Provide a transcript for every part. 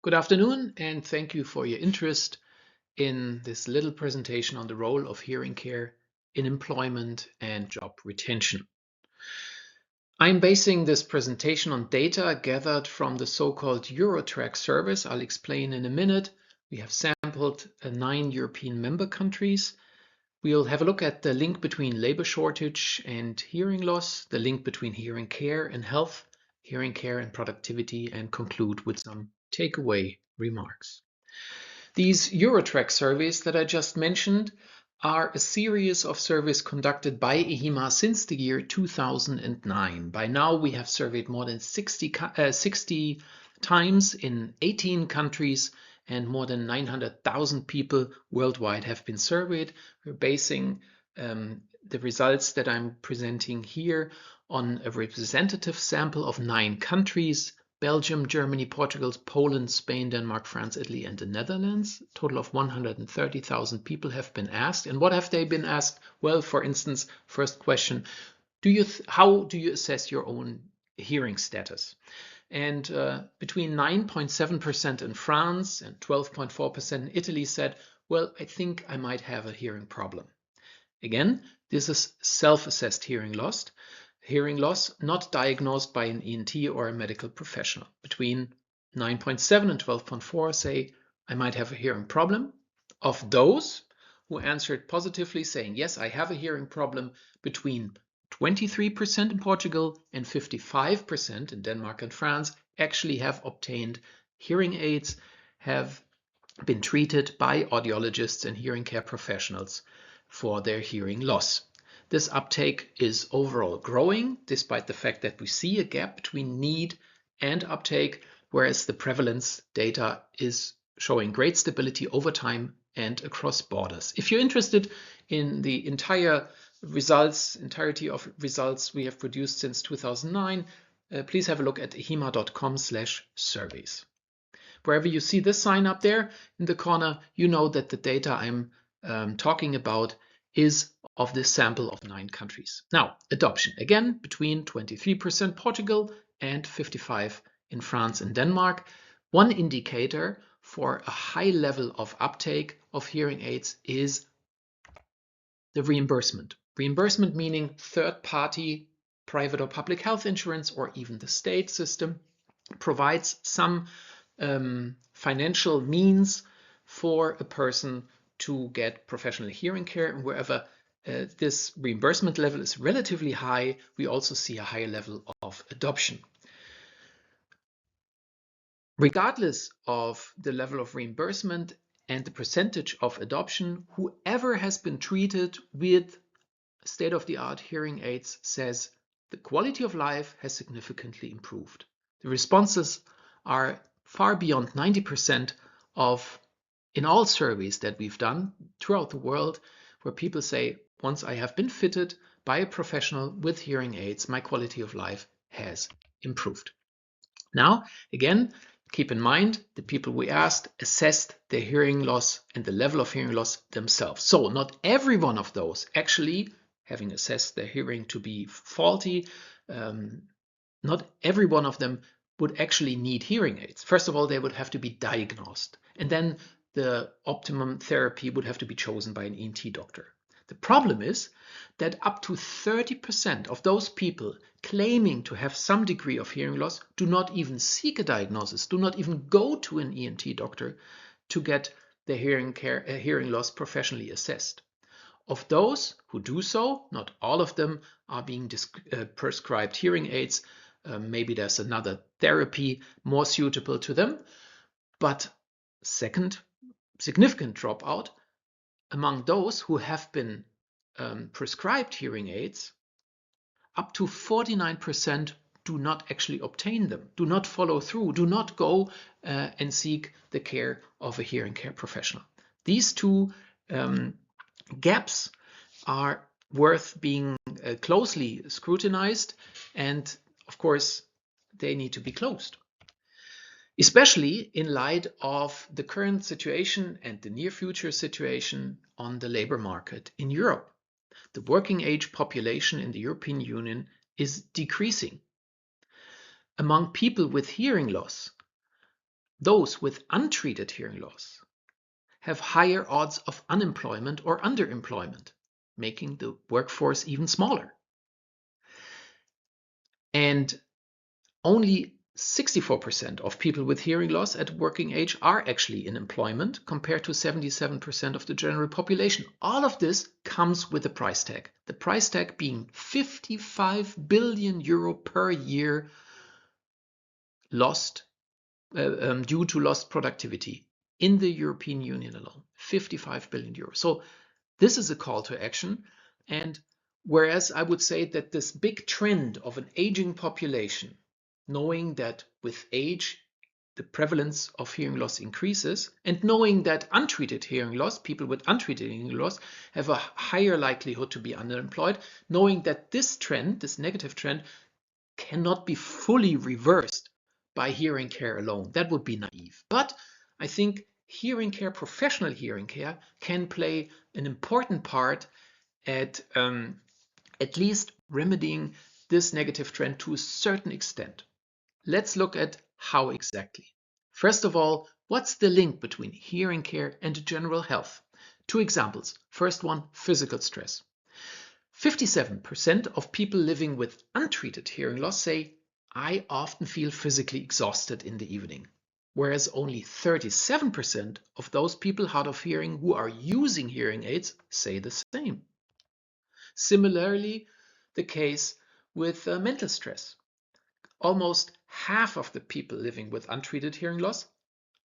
Good afternoon, and thank you for your interest in this little presentation on the role of hearing care in employment and job retention. I'm basing this presentation on data gathered from the so-called Eurotrack service. I'll explain in a minute. We have sampled 9 European member countries. We'll have a look at the link between labor shortage and hearing loss, the link between hearing care and health, hearing care and productivity, and conclude with some takeaway remarks. These Eurotrack surveys that I just mentioned are a series of surveys conducted by EHIMA since the year 2009. By now, we have surveyed more than 60 times in 18 countries, and more than 900,000 people worldwide have been surveyed. We're basing the results that I'm presenting here on a representative sample of 9 countries: Belgium, Germany, Portugal, Poland, Spain, Denmark, France, Italy, and the Netherlands. A total of 130,000 people have been asked. And what have they been asked? Well, for instance, first question, how do you assess your own hearing status? And between 9.7% in France and 12.4% in Italy said, well, I think I might have a hearing problem. Again, this is self-assessed hearing loss, not diagnosed by an ENT or a medical professional. Between 9.7 and 12.4 say, I might have a hearing problem. Of those who answered positively saying, yes, I have a hearing problem, between 23% in Portugal and 55% in Denmark and France actually have obtained hearing aids, have been treated by audiologists and hearing care professionals for their hearing loss. This uptake is overall growing, despite the fact that we see a gap between need and uptake, whereas the prevalence data is showing great stability over time and across borders. If you're interested in the entirety of results we have produced since 2009, please have a look at ehima.com/surveys. Wherever you see this sign up there in the corner, you know that the data I'm talking about is of this sample of 9 countries. Now, adoption, again, between 23% Portugal and 55% in France and Denmark. One indicator for a high level of uptake of hearing aids is the reimbursement. Reimbursement meaning third-party private or public health insurance, or even the state system, provides some financial means for a person to get professional hearing care. And wherever this reimbursement level is relatively high, we also see a higher level of adoption. Regardless of the level of reimbursement and the percentage of adoption, whoever has been treated with state-of-the-art hearing aids says the quality of life has significantly improved. The responses are far beyond 90% in all surveys that we've done throughout the world, where people say, once I have been fitted by a professional with hearing aids, my quality of life has improved. Now, again, keep in mind, the people we asked assessed their hearing loss and the level of hearing loss themselves. So not every one of those actually, having assessed their hearing to be faulty, not every one of them would actually need hearing aids. First of all, they would have to be diagnosed, and then the optimum therapy would have to be chosen by an ENT doctor. The problem is that up to 30% of those people claiming to have some degree of hearing loss do not even seek a diagnosis, do not even go to an ENT doctor to get their hearing loss professionally assessed. Of those who do so, not all of them are being prescribed hearing aids. Maybe there's another therapy more suitable to them. But second significant dropout, among those who have been prescribed hearing aids, up to 49% do not actually obtain them, do not follow through, do not go and seek the care of a hearing care professional. These two gaps are worth being closely scrutinized, and of course they need to be closed, especially in light of the current situation and the near future situation on the labor market in Europe. The working age population in the European Union is decreasing. Among people with hearing loss, those with untreated hearing loss have higher odds of unemployment or underemployment, making the workforce even smaller. And only 64% of people with hearing loss at working age are actually in employment, compared to 77% of the general population. All of this comes with a price tag. The price tag being 55 billion euro per year lost due to lost productivity in the European Union alone. 55 billion euros. So this is a call to action. And whereas I would say that this big trend of an aging population, knowing that with age the prevalence of hearing loss increases, and knowing that untreated hearing loss, people with untreated hearing loss, have a higher likelihood to be underemployed, knowing that this trend, this negative trend, cannot be fully reversed by hearing care alone. That would be naive. But I think hearing care, professional hearing care, can play an important part at least remedying this negative trend to a certain extent. Let's look at how exactly. First of all, what's the link between hearing care and general health? Two examples. First one, physical stress. 57% of people living with untreated hearing loss say, I often feel physically exhausted in the evening. Whereas only 37% of those people hard of hearing who are using hearing aids say the same. Similarly, the case with mental stress. Almost half of the people living with untreated hearing loss,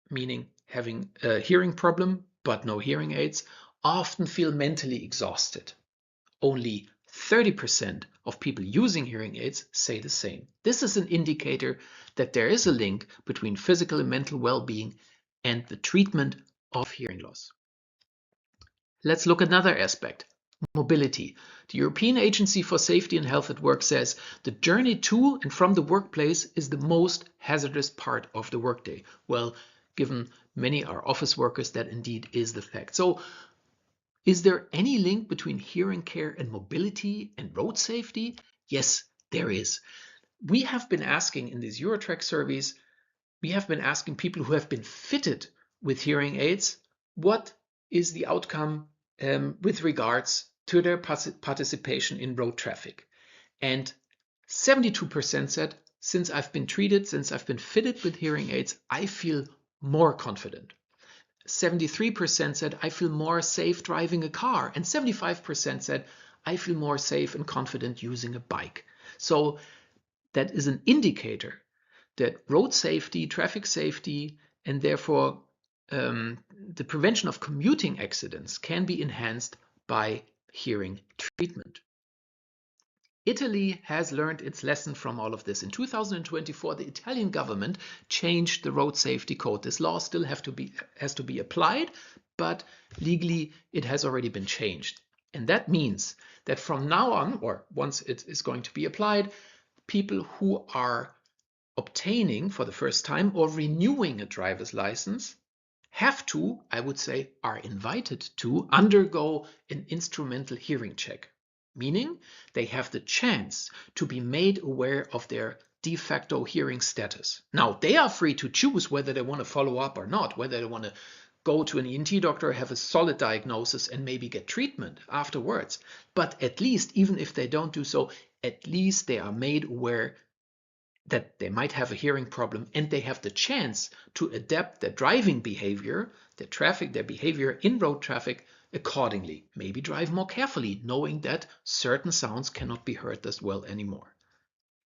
meaning having a hearing problem but no hearing aids, often feel mentally exhausted. Only 30% of people using hearing aids say the same. This is an indicator that there is a link between physical and mental well-being and the treatment of hearing loss. Let's look at another aspect, mobility. The European Agency for Safety and Health at Work says the journey to and from the workplace is the most hazardous part of the workday. Well, given many are office workers, that indeed is the fact. So, is there any link between hearing care and mobility and road safety? Yes, there is. We have been asking in these Eurotrack surveys, we have been asking people who have been fitted with hearing aids, what is the outcome with regards to their participation in road traffic. And 72% said, since I've been treated, since I've been fitted with hearing aids, I feel more confident. 73% said, I feel more safe driving a car. And 75% said, I feel more safe and confident using a bike. So that is an indicator that road safety, traffic safety, and therefore the prevention of commuting accidents can be enhanced by hearing treatment. Italy has learned its lesson from all of this. In 2024, the Italian government changed the road safety code. This law still has to be applied, but legally it has already been changed. And that means that from now on, or once it is going to be applied, people who are obtaining for the first time or renewing a driver's license have to, I would say, are invited to undergo an instrumental hearing check. Meaning they have the chance to be made aware of their de facto hearing status. Now, they are free to choose whether they want to follow up or not, whether they want to go to an ENT doctor, have a solid diagnosis, and maybe get treatment afterwards. But at least, even if they don't do so, at least they are made aware that they might have a hearing problem, and they have the chance to adapt their driving behavior, their behavior in road traffic accordingly. Maybe drive more carefully, knowing that certain sounds cannot be heard as well anymore.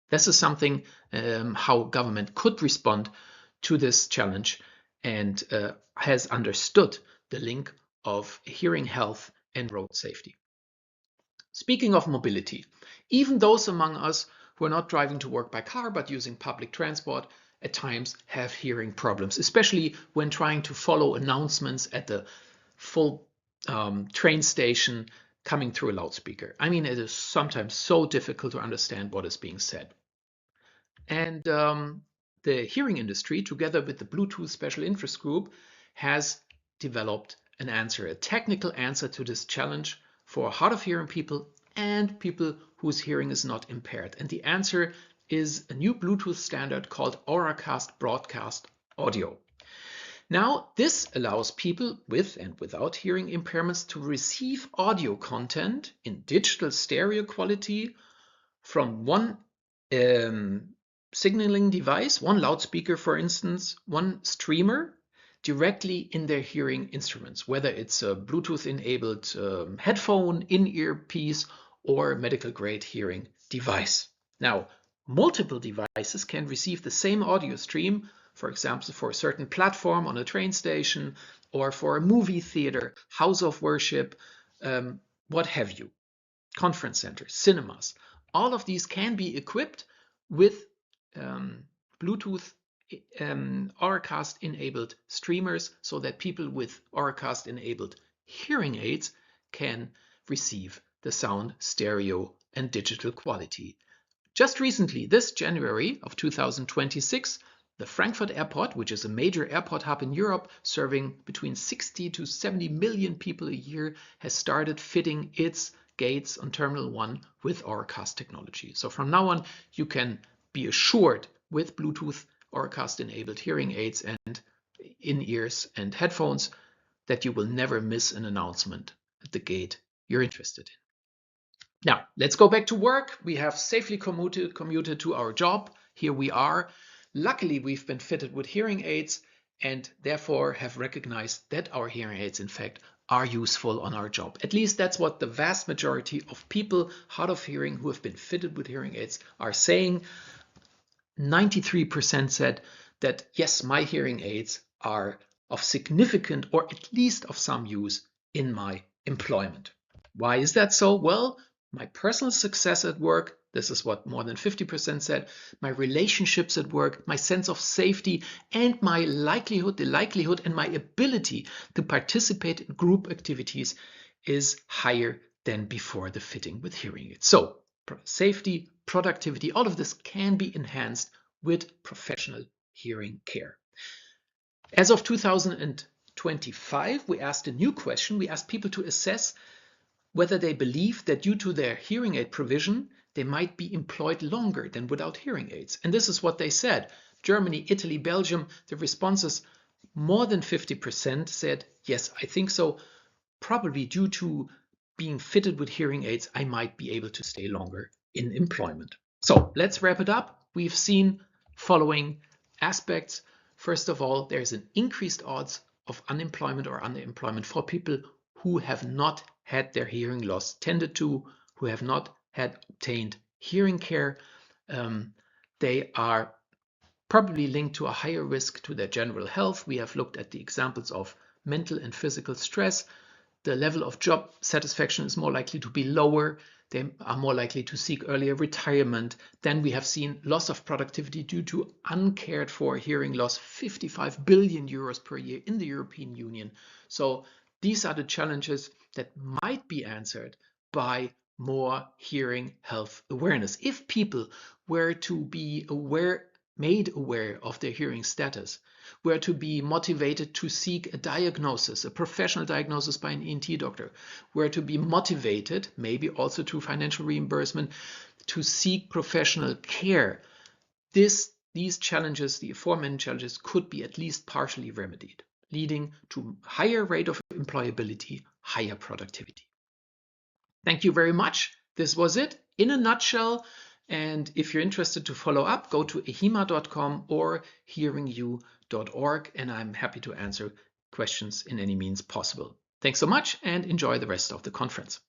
This is something how government could respond to this challenge and has understood the link of hearing health and road safety. Speaking of mobility, even those among us who are not driving to work by car but using public transport at times have hearing problems, especially when trying to follow announcements at the full train station coming through a loudspeaker. I mean, it is sometimes so difficult to understand what is being said. And the hearing industry, together with the Bluetooth Special Interest Group, has developed an answer, a technical answer to this challenge for hard of hearing people and people whose hearing is not impaired. And the answer is a new Bluetooth standard called Auracast Broadcast Audio. Now, this allows people with and without hearing impairments to receive audio content in digital stereo quality from one signaling device, one loudspeaker, for instance, one streamer, directly in their hearing instruments, whether it's a Bluetooth-enabled headphone, in-ear piece, or medical-grade hearing device. Now, multiple devices can receive the same audio stream, for example, for a certain platform on a train station, or for a movie theater, house of worship, what have you, conference centers, cinemas. All of these can be equipped with Bluetooth Auracast enabled streamers so that people with Auracast enabled hearing aids can receive the sound stereo and digital quality. Just recently, this January of 2026, the Frankfurt Airport, which is a major airport hub in Europe serving between 60 to 70 million people a year, has started fitting its gates on Terminal 1 with Auracast technology. So from now on, you can be assured with Bluetooth Auracast enabled hearing aids and in-ears and headphones that you will never miss an announcement at the gate you're interested in. Now, let's go back to work. We have safely commuted to our job. Here we are. Luckily, we've been fitted with hearing aids and therefore have recognized that our hearing aids, in fact, are useful on our job. At least that's what the vast majority of people hard of hearing who have been fitted with hearing aids are saying. 93% said that, yes, my hearing aids are of significant or at least of some use in my employment. Why is that so? Well, my personal success at work, this is what more than 50% said, my relationships at work, my sense of safety, and my likelihood and my ability to participate in group activities is higher than before the fitting with hearing aids. So safety, productivity, all of this can be enhanced with professional hearing care. As of 2025, we asked a new question. We asked people to assess whether they believe that due to their hearing aid provision, they might be employed longer than without hearing aids. And this is what they said. Germany, Italy, Belgium, the responses, more than 50% said, yes, I think so. Probably due to being fitted with hearing aids, I might be able to stay longer in employment. So let's wrap it up. We've seen following aspects. First of all, there's an increased odds of unemployment or underemployment for people who have not had their hearing loss tended to, who have not had obtained hearing care. They are probably linked to a higher risk to their general health. We have looked at the examples of mental and physical stress. The level of job satisfaction is more likely to be lower. They are more likely to seek earlier retirement. Then we have seen loss of productivity due to uncared for hearing loss, 55 billion euros per year in the European Union. So these are the challenges that might be answered by more hearing health awareness. If people were to be made aware of their hearing status, were to be motivated to seek a diagnosis, a professional diagnosis by an ENT doctor, were to be motivated, maybe also through financial reimbursement, to seek professional care, these challenges, the aforementioned challenges, could be at least partially remedied, leading to higher rate of employability, higher productivity. Thank you very much. This was it in a nutshell. And if you're interested to follow up, go to ehima.com or hearingyou.org, and I'm happy to answer questions in any means possible. Thanks so much and enjoy the rest of the conference.